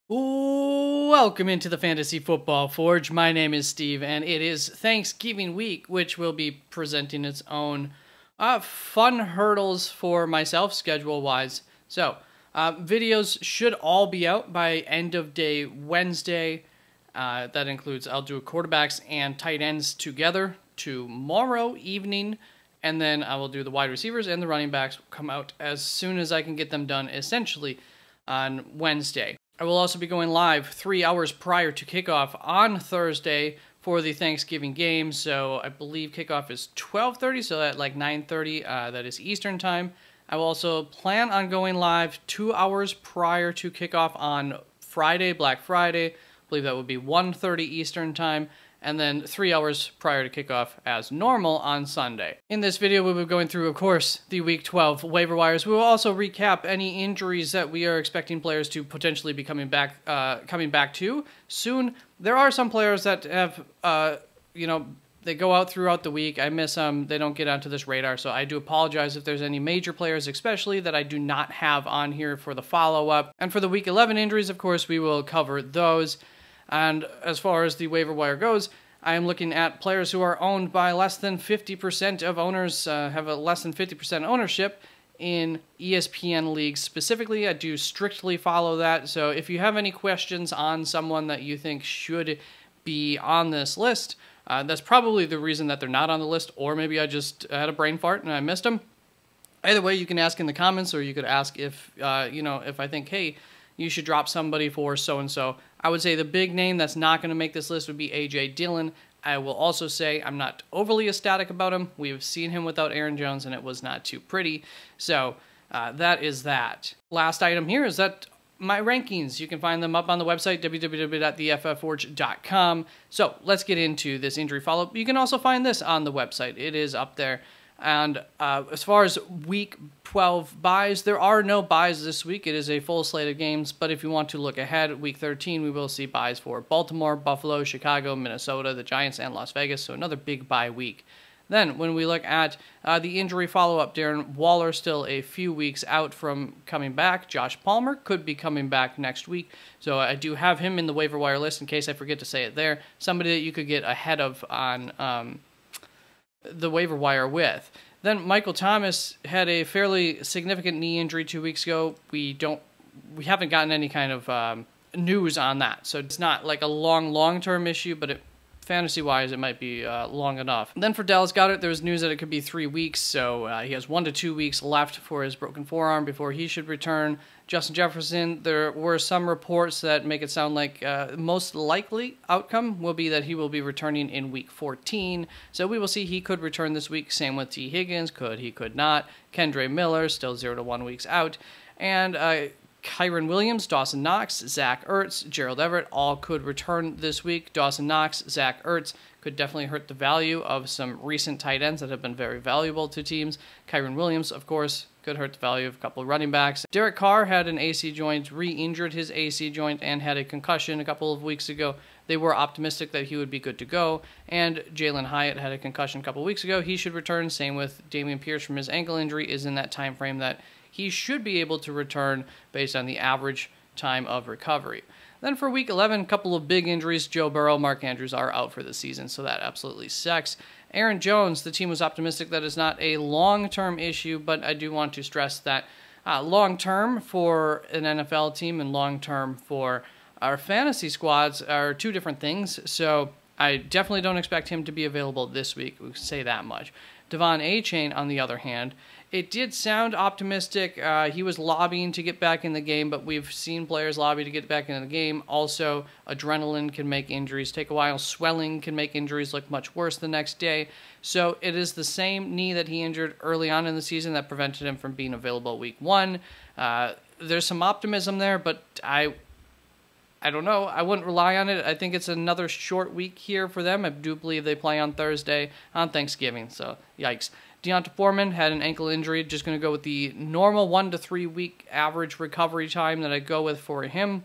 Welcome into the Fantasy Football Forge. My name is Steve, and it is Thanksgiving week, which will be presenting its own fun hurdles for myself, schedule-wise. So, videos should all be out by end of day Wednesday. That includes I'll do quarterbacks and tight ends together tomorrow evening, and then I will do the wide receivers and the running backs come out as soon as I can get them done, essentially on Wednesday. I will also be going live 3 hours prior to kickoff on Thursday for the Thanksgiving game. So I believe kickoff is 12:30, so at like 9:30, that is Eastern time. I will also plan on going live 2 hours prior to kickoff on Friday, Black Friday. I believe that would be 1:30 Eastern time. And then 3 hours prior to kickoff as normal on Sunday. In this video, we'll be going through, of course, the Week 12 waiver wires. We will also recap any injuries that we are expecting players to potentially be coming back to soon. There are some players that have, they go out throughout the week. I miss them. They don't get onto this radar, so I do apologize if there's any major players, especially that I do not have on here for the follow-up. And for the Week 11 injuries, of course, we will cover those. And as far as the waiver wire goes, I am looking at players who are owned by less than 50% of owners, have a less than 50% ownership in ESPN leagues specifically. I do strictly follow that. So if you have any questions on someone that you think should be on this list, that's probably the reason that they're not on the list, or maybe I just had a brain fart and I missed them. Either way, you can ask in the comments, or you could ask if, if I think, hey, you should drop somebody for so-and-so. I would say the big name that's not going to make this list would be A.J. Dillon. I will also say I'm not overly ecstatic about him. We've seen him without Aaron Jones, and it was not too pretty. So that is that. Last item here is that my rankings. You can find them up on the website, www.theffforge.com. So let's get into this injury follow-up. You can also find this on the website. It is up there. And as far as Week 12 buys, there are no buys this week. It is a full slate of games, but if you want to look ahead, Week 13, we will see buys for Baltimore, Buffalo, Chicago, Minnesota, the Giants, and Las Vegas, so another big buy week. Then, when we look at the injury follow-up, Darren Waller still a few weeks out from coming back. Josh Palmer could be coming back next week, so I do have him in the waiver wire list in case I forget to say it there. Somebody that you could get ahead of on the waiver wire with. Then Michael Thomas had a fairly significant knee injury 2 weeks ago. We haven't gotten any kind of news on that, so it's not like a long-term issue, but fantasy-wise, it might be long enough. Then for Dallas Goedert, there was news that it could be 3 weeks, so he has 1 to 2 weeks left for his broken forearm before he should return. Justin Jefferson, there were some reports that make it sound like most likely outcome will be that he will be returning in Week 14. So we will see. He could return this week. Same with T. Higgins. He could not. Kendre Miller, still 0 to 1 weeks out. And Kyren Williams, Dawson Knox, Zach Ertz, Gerald Everett, all could return this week. Dawson Knox, Zach Ertz could definitely hurt the value of some recent tight ends that have been very valuable to teams. Kyren Williams, of course, could hurt the value of a couple of running backs. Derek Carr had an AC joint, re-injured his AC joint, and had a concussion a couple of weeks ago. They were optimistic that he would be good to go. And Jalen Hyatt had a concussion a couple of weeks ago. He should return. Same with Dameon Pierce from his ankle injury, is in that time frame that he should be able to return based on the average time of recovery. Then for Week 11, a couple of big injuries. Joe Burrow, Mark Andrews are out for the season, so that absolutely sucks. Aaron Jones, the team was optimistic that is not a long-term issue, but I do want to stress that long-term for an NFL team and long-term for our fantasy squads are two different things, so I definitely don't expect him to be available this week. We can say that much. Devon Achane, on the other hand, it did sound optimistic. He was lobbying to get back in the game, but we've seen players lobby to get back in the game. Also, adrenaline can make injuries take a while. Swelling can make injuries look much worse the next day. So it is the same knee that he injured early on in the season that prevented him from being available Week 1. There's some optimism there, but I don't know. I wouldn't rely on it. I think it's another short week here for them. I do believe they play on Thursday on Thanksgiving, so yikes. Deonta Foreman had an ankle injury. Just going to go with the normal 1 to 3 week average recovery time that I go with for him.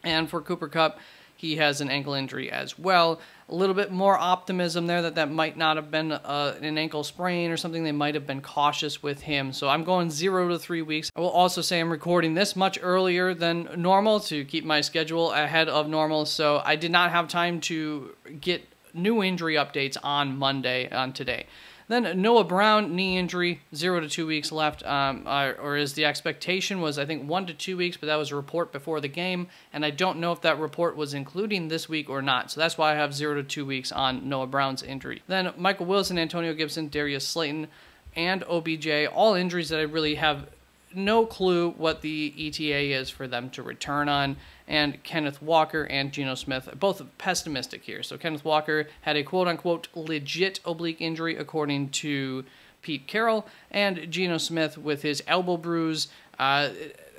And for Cooper Kupp, he has an ankle injury as well. A little bit more optimism there that might not have been an ankle sprain or something. They might have been cautious with him. So I'm going 0 to 3 weeks. I will also say I'm recording this much earlier than normal to keep my schedule ahead of normal. So I did not have time to get new injury updates on Monday, on today. Then Noah Brown, knee injury, 0 to 2 weeks left, or is the expectation was, I think, 1 to 2 weeks, but that was a report before the game, and I don't know if that report was including this week or not, so that's why I have 0 to 2 weeks on Noah Brown's injury. Then Michael Wilson, Antonio Gibson, Darius Slayton, and OBJ, all injuries that I really have no clue what the ETA is for them to return on. And Kenneth Walker and Geno Smith, both pessimistic here. So Kenneth Walker had a quote-unquote legit oblique injury, according to Pete Carroll, and Geno Smith with his elbow bruise. I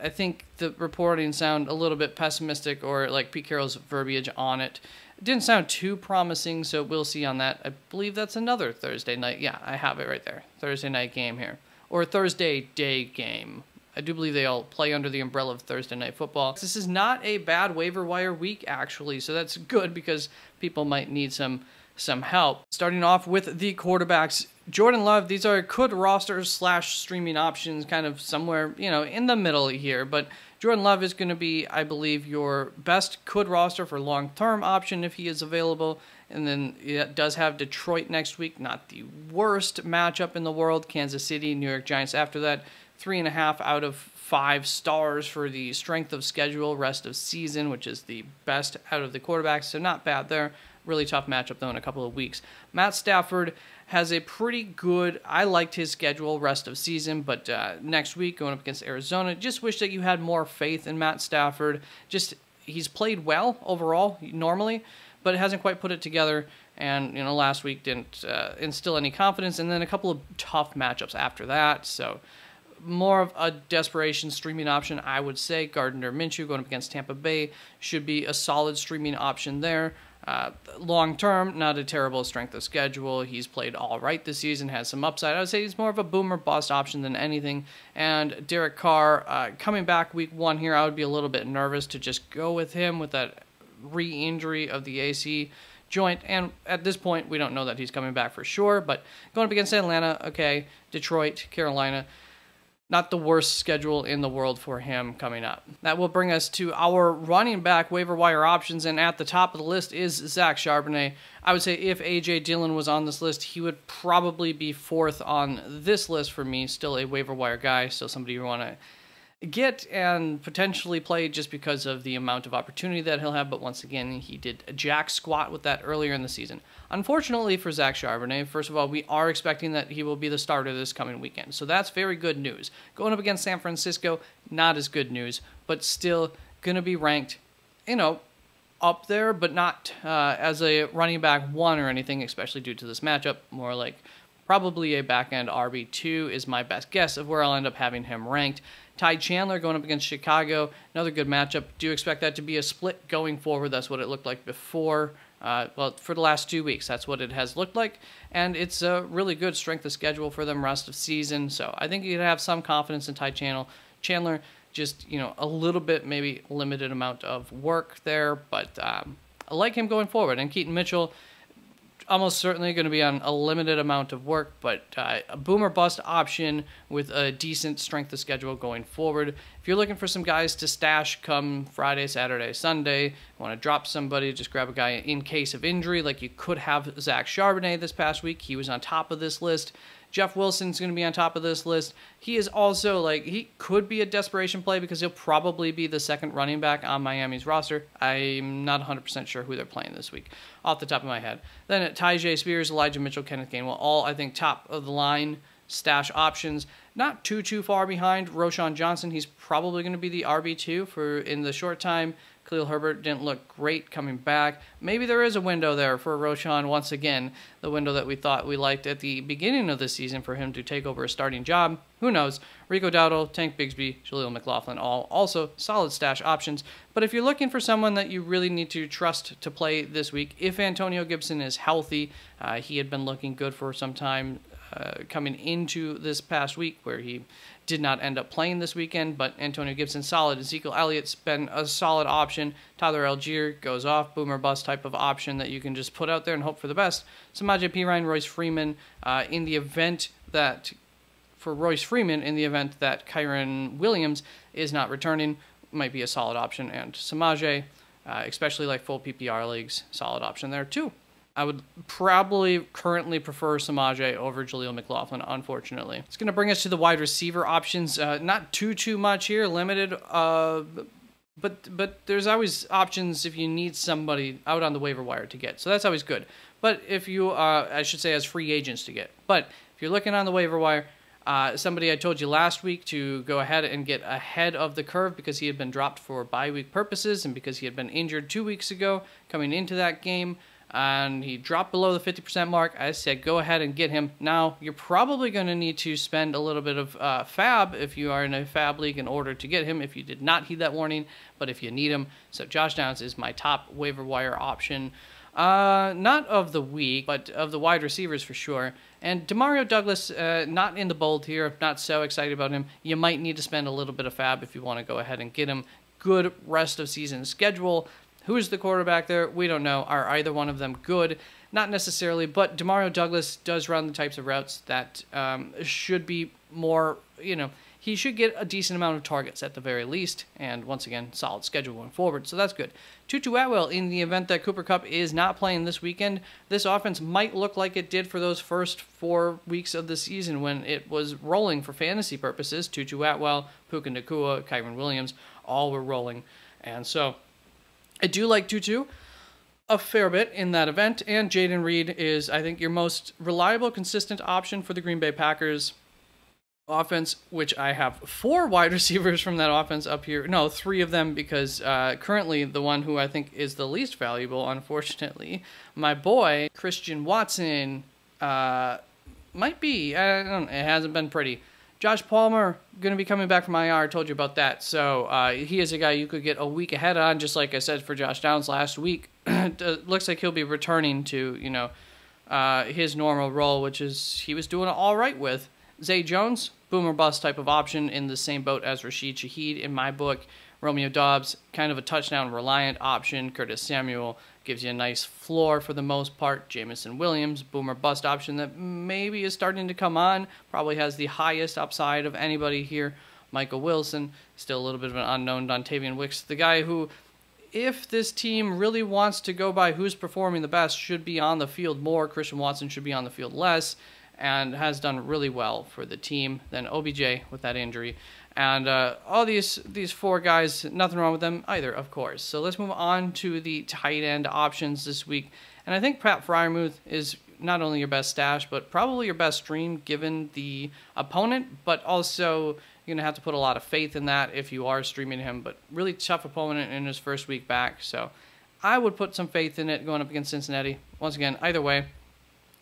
think the reporting sound a little bit pessimistic, or like Pete Carroll's verbiage on it. It didn't sound too promising, so we'll see on that. I believe that's another Thursday night. Yeah, I have it right there. Thursday night game here. Or Thursday day game. I do believe they all play under the umbrella of Thursday Night Football. This is not a bad waiver wire week, actually, so that's good because people might need some help. Starting off with the quarterbacks, Jordan Love, these are could rosters / streaming options, kind of somewhere, in the middle here, but Jordan Love is going to be, I believe, your best could roster for long-term option if he is available. And then it does have Detroit next week, not the worst matchup in the world. Kansas City, New York Giants after that. 3.5 out of 5 stars for the strength of schedule, rest of season, which is the best out of the quarterbacks. So not bad there. Really tough matchup, though, in a couple of weeks. Matt Stafford has a pretty good, I liked his schedule, rest of season, but next week going up against Arizona, just wish that you had more faith in Matt Stafford. He's played well overall, normally, but hasn't quite put it together. And, last week didn't instill any confidence. And then a couple of tough matchups after that. So more of a desperation streaming option, I would say. Gardner Minshew going up against Tampa Bay should be a solid streaming option there. Long term, not a terrible strength of schedule. He's played all right this season, has some upside. I would say he's more of a boomer bust option than anything. And Derek Carr, coming back week 1 here, I would be a little bit nervous to just go with him with that re-injury of the AC joint, and at this point we don't know that he's coming back for sure, but going up against Atlanta, okay, Detroit, Carolina, not the worst schedule in the world for him coming up. That will bring us to our running back waiver wire options, and at the top of the list is Zach Charbonnet. I would say if A.J. Dillon was on this list, he would probably be 4th on this list for me. Still a waiver wire guy, still somebody you want to get and potentially play just because of the amount of opportunity that he'll have, but once again, he did a jack squat with that earlier in the season. Unfortunately for Zach Charbonnet, first of all, we are expecting that he will be the starter this coming weekend, so that's very good news. Going up against San Francisco, not as good news, but still going to be ranked, up there, but not as a running back 1 or anything, especially due to this matchup. More like probably a back-end RB2 is my best guess of where I'll end up having him ranked. Ty Chandler going up against Chicago, another good matchup. Do expect that to be a split going forward. That's what it looked like before. For the last 2 weeks, that's what it has looked like. And it's a really good strength of schedule for them rest of season. So I think you can have some confidence in Ty Chandler. Just, a little bit, maybe limited amount of work there. But I like him going forward. And Keaton Mitchell, almost certainly going to be on a limited amount of work, but a boomer bust option with a decent strength of schedule going forward. If you're looking for some guys to stash come Friday, Saturday, Sunday, want to drop somebody, just grab a guy in case of injury, like you could have Zach Charbonnet this past week. He was on top of this list. Jeff Wilson's going to be on top of this list. He is also, he could be a desperation play because he'll probably be the second running back on Miami's roster. I'm not 100% sure who they're playing this week off the top of my head. Then at Tyjae Spears, Elijah Mitchell, Kenneth Gainwell, all, I think, top of the line stash options. Not too far behind Roschon Johnson. He's probably going to be the RB2 for in the short time. Khalil Herbert didn't look great coming back. Maybe there is a window there for Roschon once again, the window that we thought we liked at the beginning of the season for him to take over a starting job. Who knows? Rico Dowdle, Tank Bigsby, Jaleel McLaughlin, all also solid stash options. But if you're looking for someone that you really need to trust to play this week, if Antonio Gibson is healthy, he had been looking good for some time coming into this past week where he did not end up playing this weekend, but Antonio Gibson solid. Ezekiel Elliott's been a solid option. Tyler Algier goes off, boomer bust type of option that you can just put out there and hope for the best. Samaje Perine, Royce Freeman, in the event that Kyron Williams is not returning, might be a solid option, and Samaje, especially like full PPR leagues, solid option there too. I would probably currently prefer Samaje over Jaleel McLaughlin, unfortunately. It's going to bring us to the wide receiver options. Not too much here, limited, but there's always options if you need somebody out on the waiver wire to get. So that's always good. But if you, I should say, as free agents to get. But if you're looking on the waiver wire, somebody I told you last week to go ahead and get ahead of the curve because he had been dropped for bye week purposes and because he had been injured 2 weeks ago coming into that game, and he dropped below the 50% mark. I said go ahead and get him. Now, you're probably going to need to spend a little bit of fab if you are in a fab league in order to get him if you did not heed that warning, but if you need him. So Josh Downs is my top waiver wire option. Not of the week, but of the wide receivers for sure. And Demario Douglas, not in the bold here, not so excited about him. You might need to spend a little bit of fab if you want to go ahead and get him. Good rest of season schedule. Who is the quarterback there? We don't know. Are either one of them good? Not necessarily, but Demario Douglas does run the types of routes that should be more, he should get a decent amount of targets at the very least, and once again, solid schedule going forward, so that's good. Tutu Atwell, in the event that Cooper Kupp is not playing this weekend, this offense might look like it did for those first 4 weeks of the season when it was rolling for fantasy purposes. Tutu Atwell, Puka Nacua, Kyron Williams, all were rolling, and so I do like Tutu a fair bit in that event, and Jaden Reed is, I think, your most reliable, consistent option for the Green Bay Packers offense, which I have 4 wide receivers from that offense up here. No, 3 of them, because currently the one who I think is the least valuable, unfortunately, my boy, Christian Watson, might be. I don't know, it hasn't been pretty. Josh Palmer, going to be coming back from IR. I told you about that. So he is a guy you could get a week ahead on, just like I said for Josh Downs last week. Looks like he'll be returning to, his normal role, which is he was doing all right with. Zay Jones, boomer bust type of option in the same boat as Rashid Shaheed in my book. Romeo Doubs, kind of a touchdown reliant option. Curtis Samuel gives you a nice floor for the most part. Jamison Williams, boomer bust option that maybe is starting to come on. Probably has the highest upside of anybody here. Michael Wilson, still a little bit of an unknown. Dontavian Wicks, the guy who, if this team really wants to go by who's performing the best, should be on the field more. Christian Watson should be on the field less, and has done really well for the team. Then OBJ with that injury. And all these 4 guys, nothing wrong with them either, of course. So let's move on to the tight end options this week. And I think Pat Freiermuth is not only your best stash, but probably your best stream given the opponent, but also you're going to have to put a lot of faith in that if you are streaming him. But really tough opponent in his first week back. So I would put some faith in it going up against Cincinnati. Once again, either way,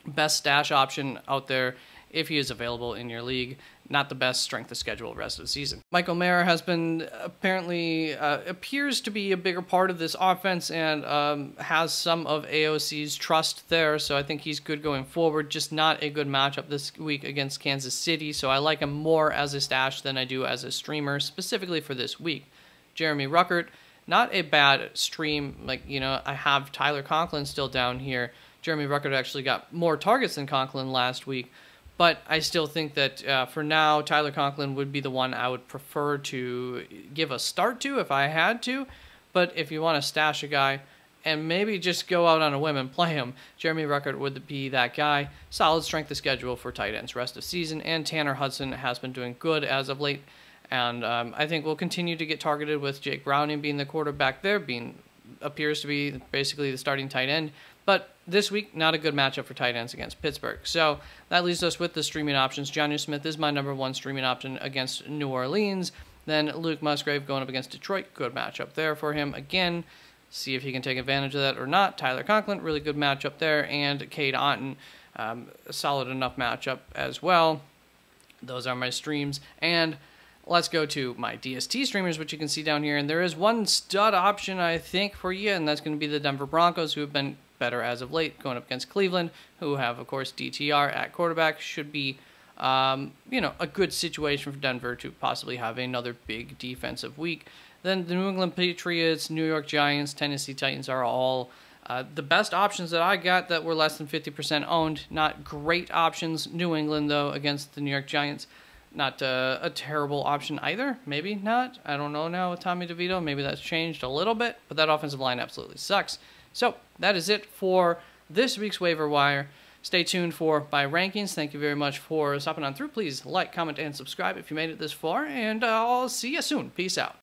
best stash option out there if he is available in your league. Not the best strength of schedule rest of the season. Michael Mayer has been apparently appears to be a bigger part of this offense and has some of AOC's trust there, so I think he's good going forward. Just not a good matchup this week against Kansas City, so I like him more as a stash than I do as a streamer, specifically for this week. Jeremy Ruckert, not a bad stream. I have Tyler Conklin still down here. Jeremy Ruckert actually got more targets than Conklin last week, but I still think that for now, Tyler Conklin would be the one I would prefer to give a start to if I had to. But if you want to stash a guy and maybe just go out on a whim and play him, Jeremy Ruckert would be that guy. Solid strength of schedule for tight ends rest of season, and Tanner Hudson has been doing good as of late. And I think we'll continue to get targeted with Jake Browning being the quarterback there, appears to be basically the starting tight end. But this week, not a good matchup for tight ends against Pittsburgh. So that leaves us with the streaming options. Jonnu Smith is my number 1 streaming option against New Orleans. Then Luke Musgrave going up against Detroit. Good matchup there for him. Again, see if he can take advantage of that or not. Tyler Conklin, really good matchup there. And Cade Otton, a solid enough matchup as well. Those are my streams. And let's go to my DST streamers, which you can see down here. And there is one stud option, I think, for you, and that's going to be the Denver Broncos, who have been better as of late, going up against Cleveland, who have, of course, DTR at quarterback. Should be a good situation for Denver to possibly have another big defensive week. Then the New England Patriots, New York Giants, Tennessee Titans are all the best options that I got that were less than 50% owned. Not great options. New England, though, against the New York Giants, not a terrible option either. Maybe not. I don't know now with Tommy DeVito. Maybe that's changed a little bit, but that offensive line absolutely sucks. So that is it for this week's waiver wire. Stay tuned for my rankings. Thank you very much for stopping on through. Please like, comment, and subscribe if you made it this far, and I'll see you soon. Peace out.